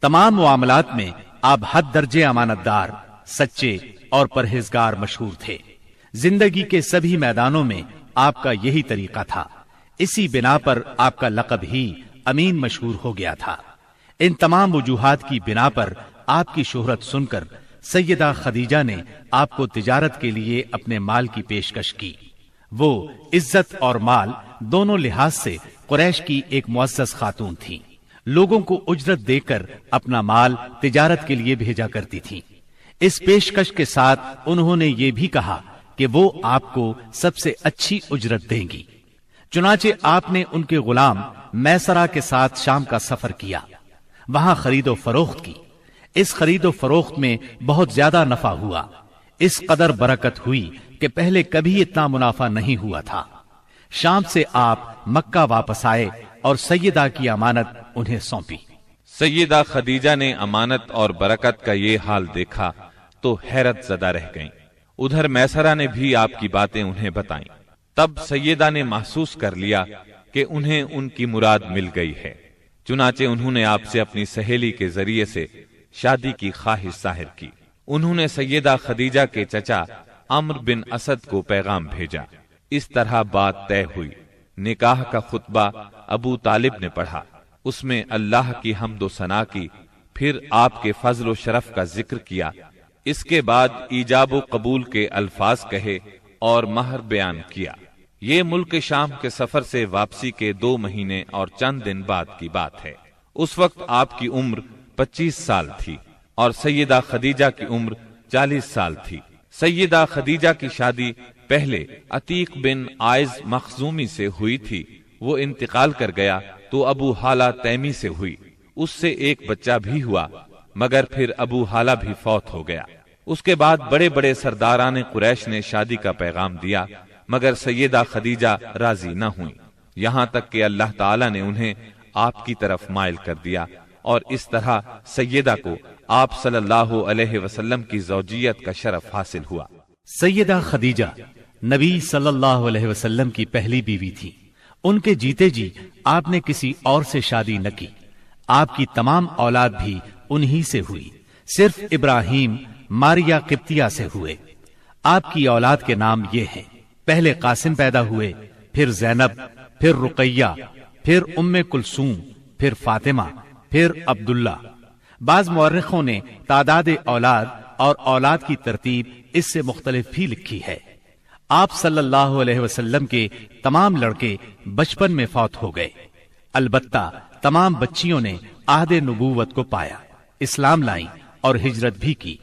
तमाम मामलात में आप हद दर्जे अमानतदार, सच्चे और परहेजगार मशहूर थे। जिंदगी के सभी मैदानों में आपका यही तरीका था। इसी बिना पर आपका लक़ब ही अमीन मशहूर हो गया था। इन तमाम वजूहात की बिना पर आपकी शोहरत सुनकर सैयदा खदीजा ने आपको तिजारत के लिए अपने माल की पेशकश की। वो इज्जत और माल दोनों लिहाज से कुरैश की एक मुअज़्ज़ज़ खातून थी। लोगों को उजरत देकर अपना माल तिजारत के लिए भेजा करती थी। इस पेशकश के साथ उन्होंने ये भी कहा कि वो आपको सबसे अच्छी उजरत देंगी। चुनाचे आपने उनके गुलाम मैसरा के साथ शाम का सफर किया, वहां खरीदो फरोख्त की। इस खरीदो फरोख्त में बहुत ज्यादा नफा हुआ। इस कदर बरकत हुई कि पहले कभी इतना मुनाफा नहीं हुआ था। शाम से आप मक्का वापस आए और सैयदा की अमानत उन्हें सौंपी। सैयदा खदीजा ने अमानत और बरकत का ये हाल देखा तो हैरत ज़दा रह गईं। उधर मैसरा ने भी आपकी बातें उन्हें बताईं। तब सैयदा ने महसूस कर लिया कि उन्हें उनकी मुराद मिल गई है। चुनाचे उन्होंने आपसे अपनी सहेली के जरिए से शादी की ख्वाहिश जाहिर की। उन्होंने सैयदा खदीजा के चचा अम्र बिन असद को पैगाम भेजा। इस तरह बात तय हुई। निकाह का खुतबा अबू तालिब ने पढ़ा। उसमें अल्लाह की हम्द सना की, फिर आपके फजल व शरफ का जिक्र किया। इसके बाद ईजाब व कबूल के अल्फाज कहे और महर बयान किया। ये मुल्क शाम के सफर से वापसी के 2 महीने और चंद दिन बाद की बात है। उस वक्त आपकी उम्र 25 साल थी और सैयदा खदीजा की उम्र 40 साल थी। सैयदा खदीजा की शादी पहले अतीक बिन आइज मखजूमी से हुई थी। वो इंतकाल कर गया तो अबू हाला तैमी से हुई। उससे एक बच्चा भी हुआ, मगर फिर अबू हाला भी फौत हो गया। उसके बाद बड़े बड़े सरदारान कुरैश ने शादी का पैगाम दिया, मगर सैयदा खदीजा राजी न हुई। यहाँ तक कि अल्लाह ताला ने उन्हें आपकी तरफ माइल कर दिया और इस तरह सैयदा को आप सल्लल्लाहु अलैहि वसल्लम की ज़ौजियत का शरफ हासिल हुआ। सैयदा खदीजा नबी सल्लल्लाहु अलैहि वसल्लम की पहली बीवी थी। उनके जीते जी आपने किसी और से शादी न की। आपकी तमाम औलाद भी उन्हीं से हुई। सिर्फ इब्राहिम मारिया किप्तिया से हुए। आपकी औलाद के नाम ये हैं। पहले कासिम पैदा हुए, फिर जैनब, फिर रुकैया, फिर उम्मे कुलसूम, फिर फातिमा, फिर अब्दुल्ला। बाज मुअर्रिखों ने तादाद औलाद और औलाद की तरतीब इससे मुख्तलिफ भी लिखी है। आप सल्लल्लाहु अलैहि वसल्लम के तमाम लड़के बचपन में फौत हो गए। अलबत्ता तमाम बच्चियों ने आहदे नबूवत को पाया, इस्लाम लाई और हिजरत भी की,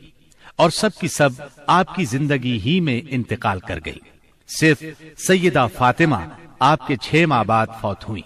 और सब की सब आपकी जिंदगी ही में इंतकाल कर गई। सिर्फ सैयदा फातिमा आपके 6 माह बाद फौत हुई।